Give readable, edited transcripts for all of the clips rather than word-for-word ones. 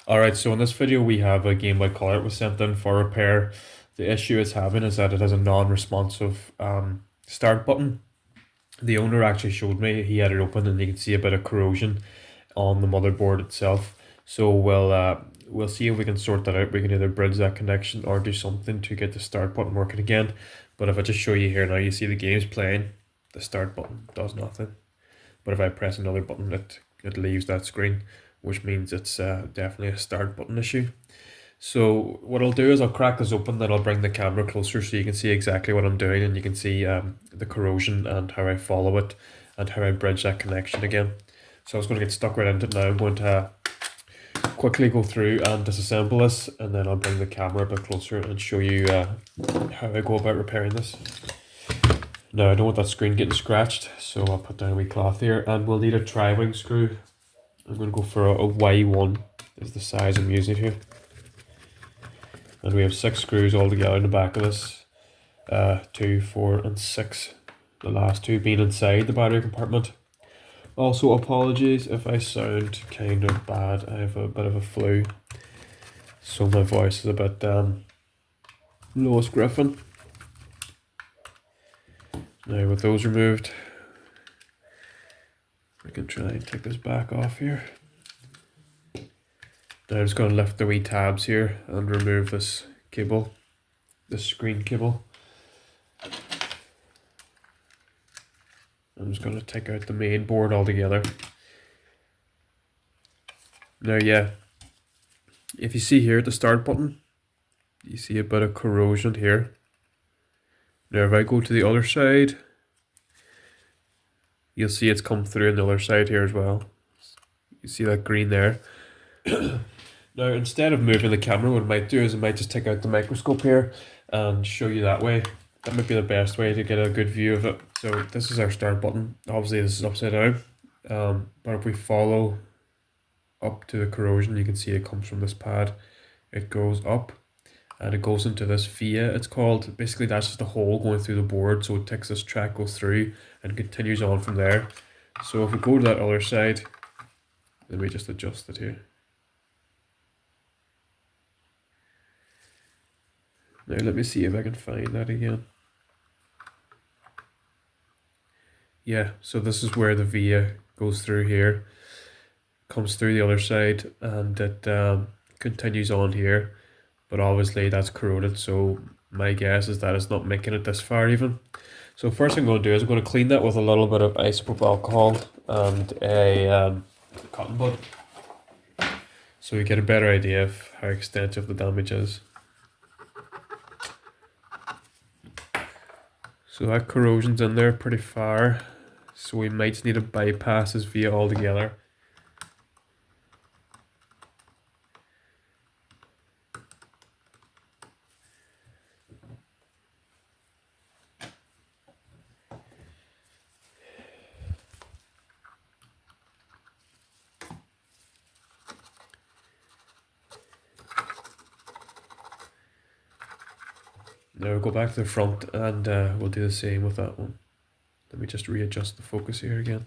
Alright, so in this video we have a Gameboy Colour that was sent in for repair. The issue it's having is that it has a non-responsive start button. The owner actually showed me, he had it open and you can see a bit of corrosion on the motherboard itself. So we'll see if we can sort that out. We can either bridge that connection or do something to get the start button working again. But if I just show you here now, you see the game's playing, the start button does nothing. But if I press another button, it leaves that screen, which means it's definitely a start button issue. So what I'll do is I'll crack this open, then I'll bring the camera closer so you can see exactly what I'm doing, and you can see the corrosion and how I follow it and how I bridge that connection again. So I was going to get stuck right into it now. I'm going to quickly go through and disassemble this, and then I'll bring the camera a bit closer and show you how I go about repairing this. Now I don't want that screen getting scratched, so I'll put down a wee cloth here, and we'll need a tri-wing screw. I'm going to go for a Y1 is the size I'm using here. And we have 6 screws all together in the back of this. 2, 4 and 6. The last 2 being inside the battery compartment. Also apologies if I sound kind of bad. I have a bit of a flu, so my voice is a bit Lois Griffin. Now with those removed, I can try and take this back off here. Now I'm just going to lift the wee tabs here and remove this cable, this screen cable. I'm just going to take out the main board altogether. Now yeah, if you see here at the start button, you see a bit of corrosion here. Now if I go to the other side, you'll see it's come through on the other side here as well. You see that green there. Now instead of moving the camera, what I might do is I might just take out the microscope here and show you that way. That might be the best way to get a good view of it. So this is our start button. Obviously this is upside down, but if we follow up to the corrosion, you can see it comes from this pad. It goes up and it goes into this via, it's called. Basically that's just a hole going through the board, so it takes this track, goes through and continues on from there. So if we go to that other side, let me just adjust it here. Now let me see if I can find that again. Yeah, so this is where the via goes through here, comes through the other side, and it continues on here. But obviously that's corroded, so my guess is that it's not making it this far even. So first thing I'm going to do is I'm going to clean that with a little bit of isopropyl alcohol and a cotton bud, so we get a better idea of how extensive the damage is. So that corrosion's in there pretty far, so we might need to bypass this via altogether. Now we'll go back to the front and we'll do the same with that one. Let me just readjust the focus here again.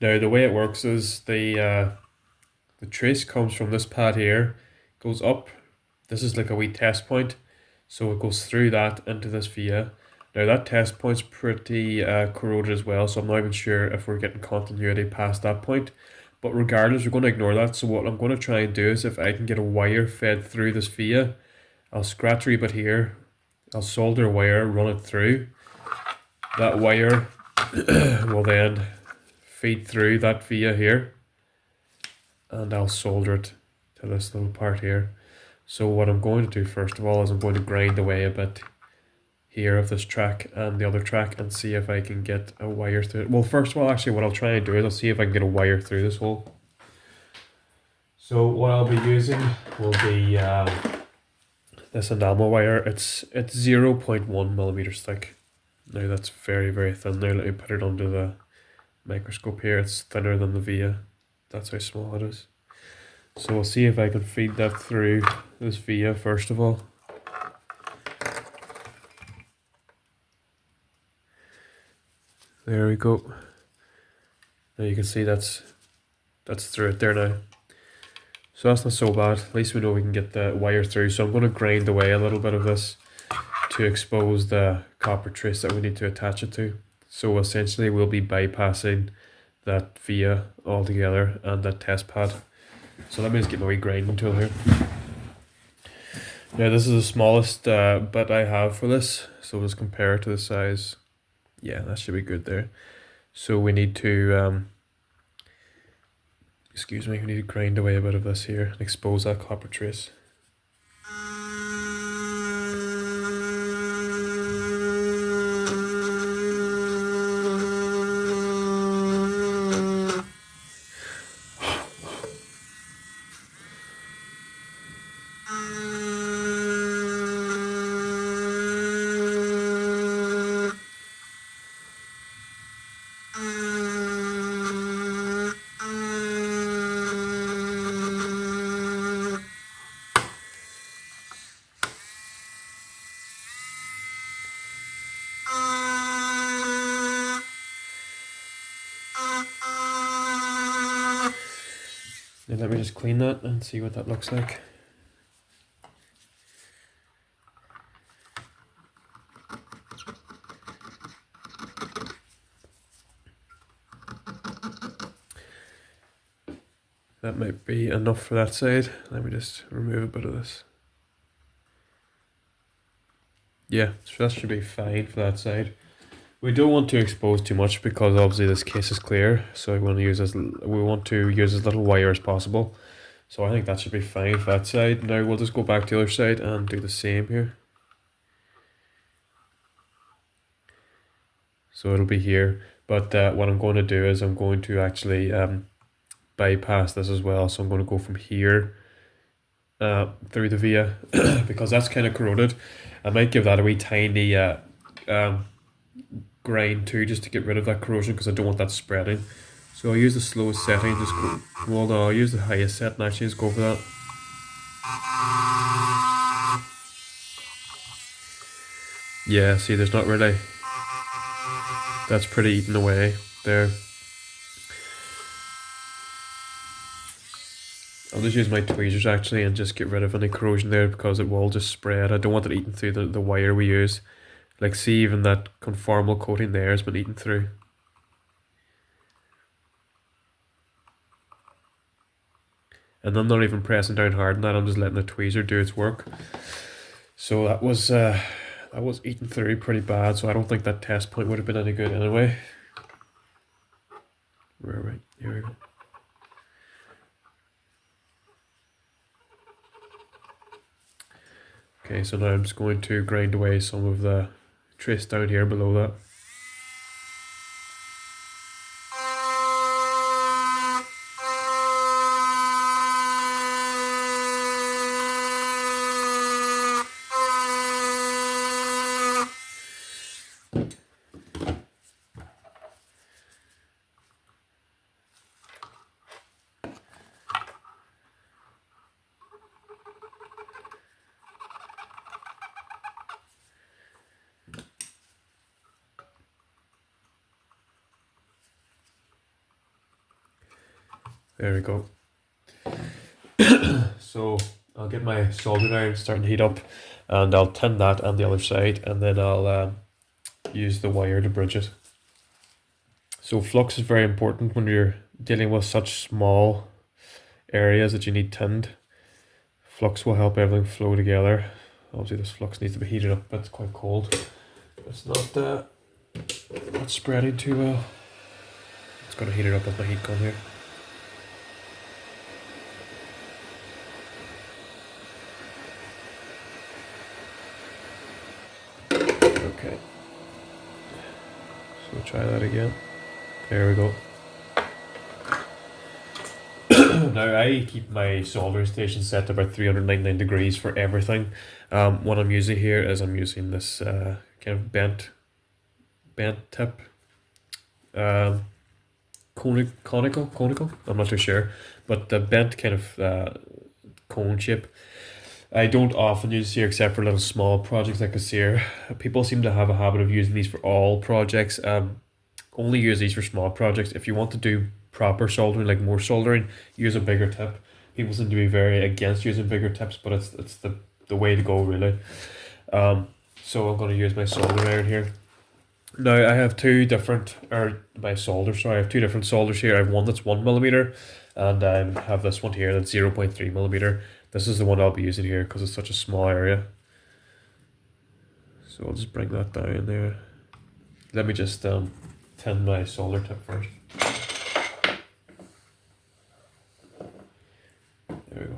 Now the way it works is the trace comes from this pad here, goes up. This is like a wee test point, so it goes through that into this via. Now that test point's pretty corroded as well, so I'm not even sure if we're getting continuity past that point. But regardless, we're going to ignore that. So what I'm going to try and do is if I can get a wire fed through this via, I'll scratch a wee bit here, I'll solder a wire, run it through. That wire will then feed through that via here, and I'll solder it to this little part here. So what I'm going to do first of all is I'm going to grind away a bit here of this track and the other track and see if I can get a wire through it. Well, first of all, actually what I'll try and do is I'll see if I can get a wire through this hole. So what I'll be using will be this enamel wire. It's 0.1 millimeters thick. Now that's very, very thin there. Let me put it under the microscope here. It's thinner than the via. That's how small it is. So we'll see if I can feed that through this via first of all. There we go. Now you can see that's through it there now. So that's not so bad. At least we know we can get the wire through. So I'm going to grind away a little bit of this to expose the copper trace that we need to attach it to. So essentially we'll be bypassing that via altogether and that test pad. So let me just get my wee grinding tool here. Now this is the smallest bit I have for this. So let's compare it to the size. Yeah, that should be good there. So we need to, excuse me, we need to grind away a bit of this here and expose that copper trace. And let me just clean that and see what that looks like. That might be enough for that side. Let me just remove a bit of this. Yeah, so that should be fine for that side. We don't want to expose too much because obviously this case is clear, so we want to use as little wire as possible. So I think that should be fine for that side. Now we'll just go back to the other side and do the same here. So it'll be here, but what I'm going to do is I'm going to actually bypass this as well. So I'm going to go from here through the via because that's kind of corroded. I might give that a wee tiny grind too, just to get rid of that corrosion because I don't want that spreading. So I'll use the slowest setting, just go, well no, I'll use the highest setting actually, just go for that. Yeah, see there's not really, that's pretty eaten away there. I'll just use my tweezers actually and just get rid of any corrosion there because it will just spread. I don't want it eating through the wire we use. Like see, even that conformal coating there has been eaten through. And I'm not even pressing down hard on that, I'm just letting the tweezer do its work. So that was eaten through pretty bad, so I don't think that test point would have been any good anyway. Where are we? Here we go. Okay, so now I'm just going to grind away some of the trace down here below that. There we go. So I'll get my soldering iron starting to heat up and I'll tin that on the other side and then I'll use the wire to bridge it. So flux is very important when you're dealing with such small areas that you need tinned. Flux will help everything flow together. Obviously this flux needs to be heated up, but it's quite cold. It's not spreading too well. It's going to heat it up with my heat gun here. Okay, so we'll try that again. There we go. Now I keep my soldering station set to about 399 degrees for everything. What I'm using here is I'm using this kind of bent bent tip, conical. I'm not too sure, but the bent kind of cone shape. I don't often use here except for little small projects like this here. People seem to have a habit of using these for all projects. Only use these for small projects. If you want to do proper soldering, like more soldering, use a bigger tip. People seem to be very against using bigger tips, but it's the way to go really. So I'm going to use my soldering iron here. Now I have two different, or my solder, sorry, I have two different solders here. I have one that's 1mm, and I have this one here that's 0.3mm. This is the one I'll be using here because it's such a small area. So I'll just bring that down there. Let me just tin my solder tip first. There we go.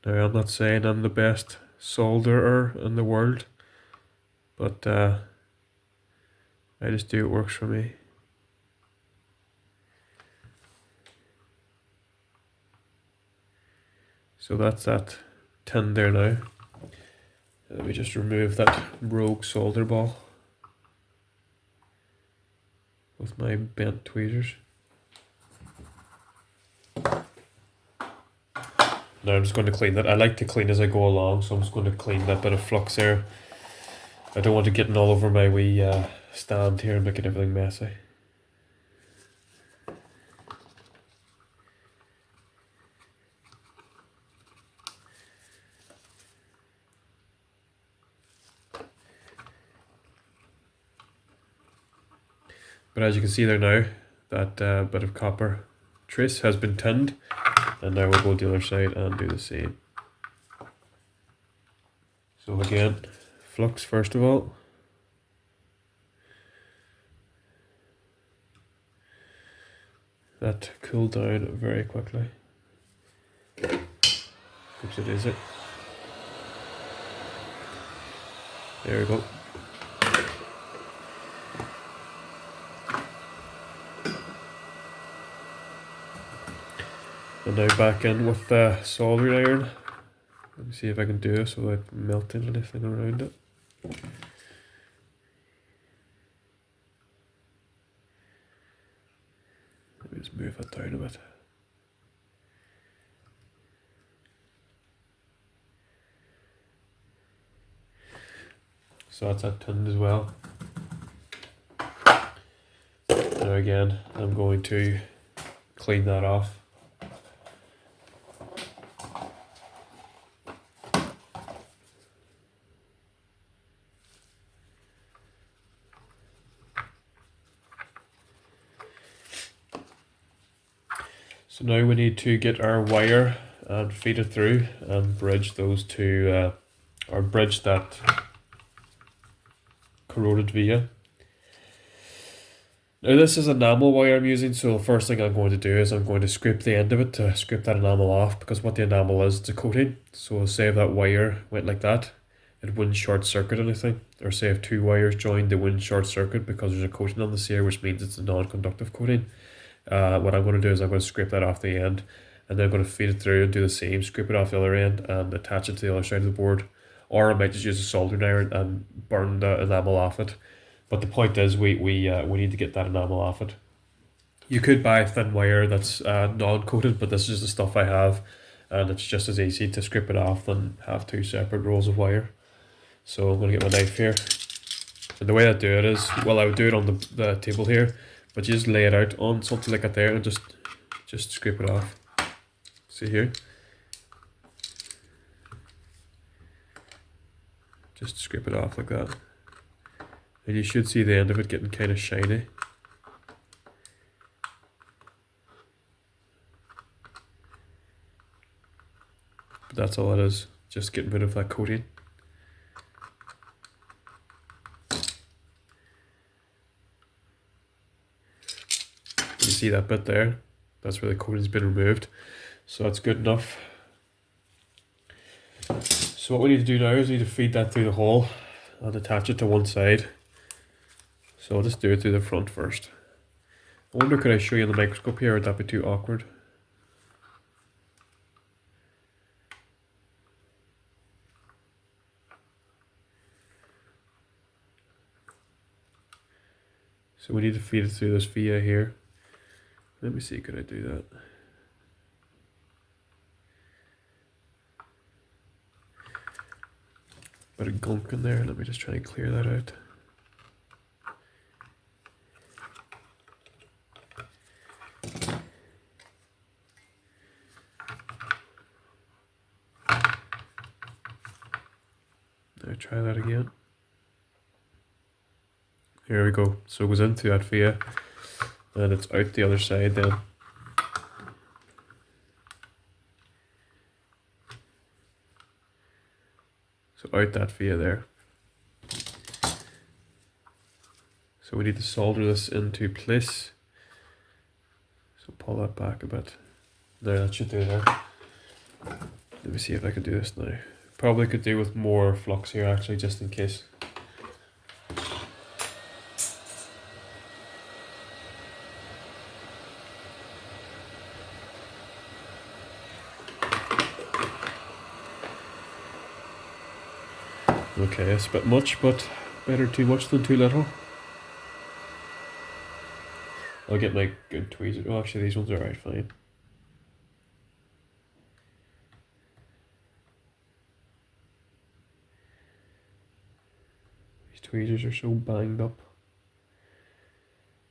Now I'm not saying I'm the best solderer in the world, but I just do what works for me. So that's that tin there now. Let me just remove that rogue solder ball with my bent tweezers. Now I'm just going to clean that. I like to clean as I go along, so I'm just going to clean that bit of flux there. I don't want it getting all over my wee stand here and making everything messy. But as you can see there now, that bit of copper trace has been tinned, and now we'll go to the other side and do the same. So again, flux first of all. That cooled down very quickly. Oops, it is it. There we go. And now back in with the soldering iron. Let me see if I can do this without melting anything around it. Let me just move that down a bit. So that's that tinned as well. Now again, I'm going to clean that off. So now we need to get our wire and feed it through and bridge those two, or bridge that corroded via. Now this is enamel wire I'm using, so the first thing I'm going to do is I'm going to scrape the end of it to scrape that enamel off, because what the enamel is, it's a coating. So say if that wire went like that, it wouldn't short circuit anything. Or say if two wires joined, they wouldn't short circuit because there's a coating on this here, which means it's a non-conductive coating. What I'm going to do is I'm going to scrape that off the end, and then I'm going to feed it through and do the same, scrape it off the other end and attach it to the other side of the board. Or I might just use a soldering iron and burn the enamel off it. But the point is we need to get that enamel off it. You could buy thin wire that's non-coated, but this is the stuff I have, and it's just as easy to scrape it off than have two separate rolls of wire. So I'm going to get my knife here. And the way I do it is, well, I would do it on the table here, but you just lay it out on something like that there and just scrape it off. See here? Just scrape it off like that. And you should see the end of it getting kind of shiny. But that's all it is, just getting rid of that coating. You see that bit there? That's where the coating's been removed. So that's good enough. So what we need to do now is we need to feed that through the hole and attach it to one side. So I'll just do it through the front first. I wonder, could I show you in the microscope here, or would that be too awkward? So we need to feed it through this via here. Let me see, could I do that? Bit of gunk in there, let me just try and clear that out. Now try that again. Here we go. So it goes into that via and it's out the other side then. So out that via there. So we need to solder this into place. So pull that back a bit. There, that should do there. Let me see if I can do this now. Probably could do with more flux here actually, just in case. Okay, it's a bit much, but better too much than too little. I'll get my good tweezers. Oh, actually, these ones are alright, fine. These tweezers are so banged up.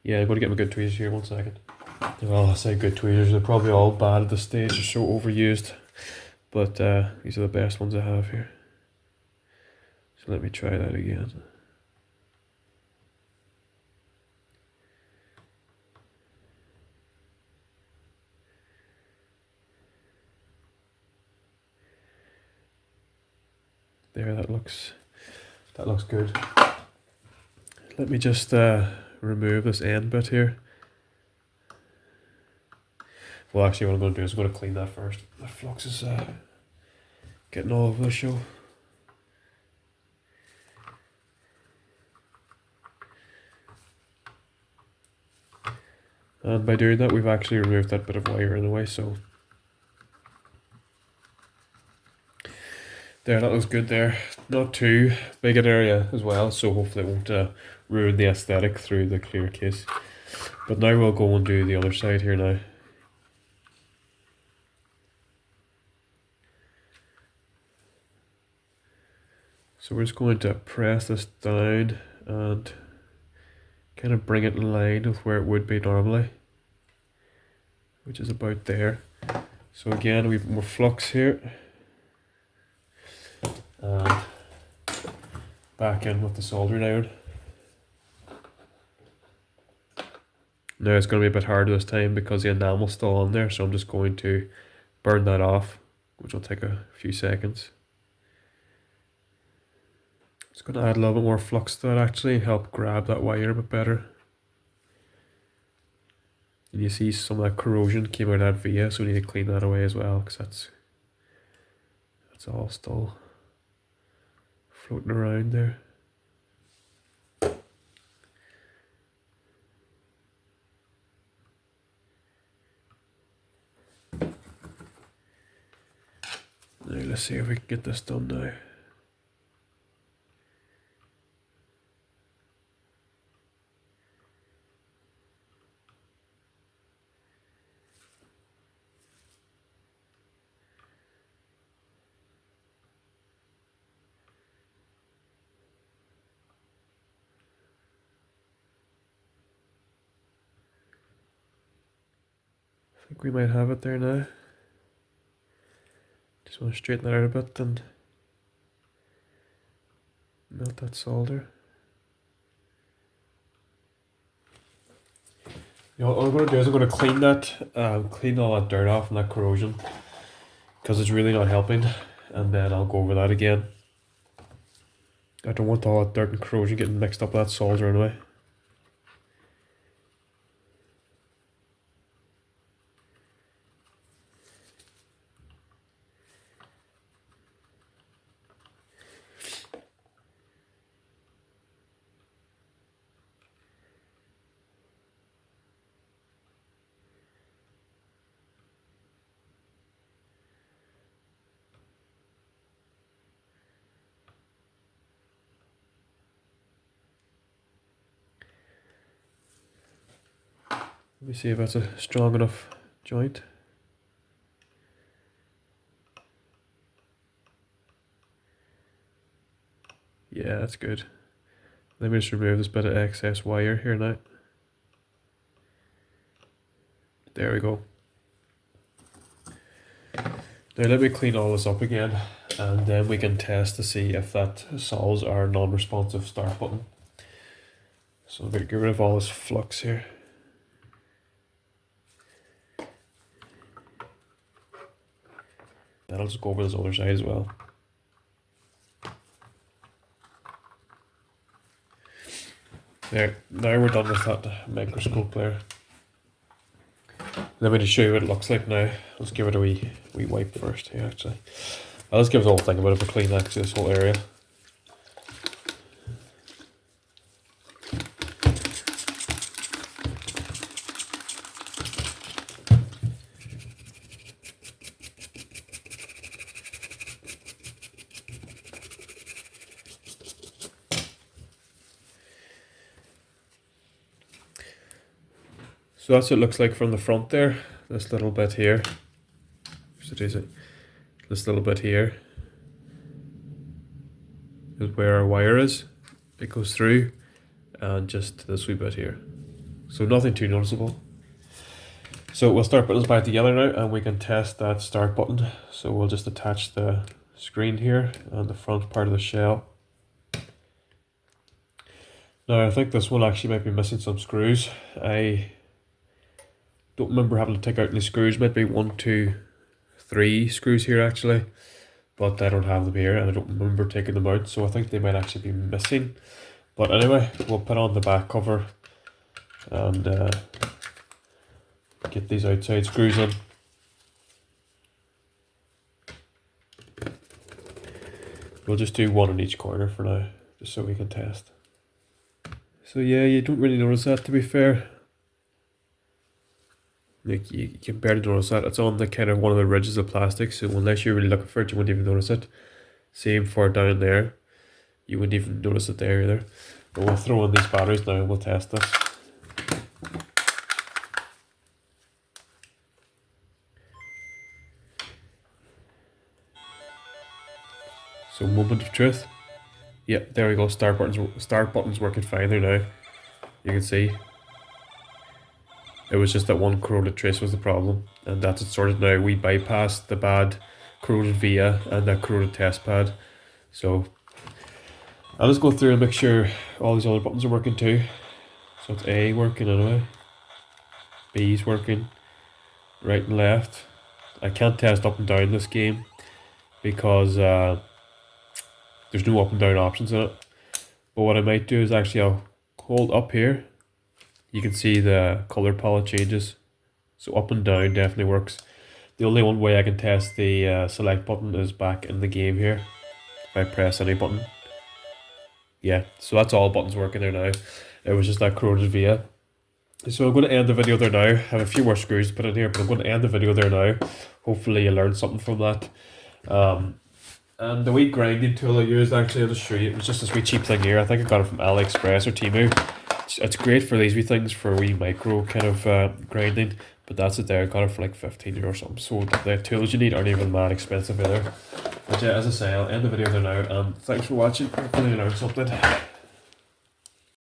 Yeah, I'm going to get my good tweezers here, 1 second. Well, I say good tweezers, they're probably all bad at this stage, they're so overused. But these are the best ones I have here. So let me try that again. There, that looks good. Let me just remove this end bit here. Well, actually, what I'm going to do is I'm going to clean that first. The flux is getting all over the show. And by doing that, we've actually removed that bit of wire in the way, so there, that looks good there. Not too big an area as well, so hopefully it won't ruin the aesthetic through the clear case. But now we'll go and do the other side here now. So we're just going to press this down and kind of bring it in line with where it would be normally, which is about there. So again, we've more flux here. And back in with the soldering iron. Now it's going to be a bit harder this time because the enamel's still on there, so I'm just going to burn that off, which will take a few seconds. It's going to add a little bit more flux to that actually, help grab that wire a bit better. And you see some of that corrosion came out of that via, so we need to clean that away as well, because that's all still floating around there. Now let's see if we can get this done now. I think we might have it there now. Just want to straighten that out a bit and melt that solder. You know, what I'm going to do is I'm going to clean that, clean all that dirt off and that corrosion, because it's really not helping, and then I'll go over that again. I don't want all that dirt and corrosion getting mixed up with that solder anyway. Let me see if that's a strong enough joint. Yeah, that's good. Let me just remove this bit of excess wire here now. There we go. Now let me clean all this up again, and then we can test to see if that solves our non-responsive start button. So I'm going to get rid of all this flux here. Then I'll just go over this other side as well. There, now we're done with that microscope there. Let me just show you what it looks like now. Let's give it a wee wipe first here actually. I'll just give the whole thing a bit of a clean actually, this whole area. So that's what it looks like from the front there. This little bit here. This little bit here is where our wire is. It goes through, and just this wee bit here. So nothing too noticeable. So we'll start putting this back together now, and we can test that start button. So we'll just attach the screen here and the front part of the shell. Now I think this one actually might be missing some screws. I don't remember having to take out any screws. Might be 1, 2, 3 screws here actually, but I don't have them here and I don't remember taking them out, so I think they might actually be missing. But anyway, we'll put on the back cover and get these outside screws in. We'll just do one in each corner for now, just so we can test. So yeah, you don't really notice that, to be fair. Like you can barely notice that. It's on the kind of one of the ridges of plastic, so unless you're really looking for it, you wouldn't even notice it. Same for down there. You wouldn't even notice it there either. But we'll throw in these batteries now and we'll test this. So moment of truth. Yep, there we go. Start button's working fine there now. You can see. It was just that one corroded trace was the problem, and that's it sorted now. We bypassed the bad corroded via and that corroded test pad. So I'll just go through and make sure all these other buttons are working too. So it's A working anyway, B's working, right and left. I can't test up and down this game because there's no up and down options in it. But what I might do is actually I'll hold up here. You can see the color palette changes. So up and down definitely works. The only one way I can test the select button is back in the game here. If I press any button. Yeah, so that's all buttons working there now. It was just that corroded via. So I'm going to end the video there now. I have a few more screws to put in here, but I'm going to end the video there now. Hopefully you learned something from that. And the wee grinding tool I used, actually I'll just show you. It was just this wee cheap thing here. I think I got it from AliExpress or Temu. It's great for these wee things, for wee micro kind of grinding, but that's it there. I got it for like 15 € or something. So the tools you need aren't even that expensive either. But yeah, as I say, I'll end the video there now, and thanks for watching. Hopefully you learned something.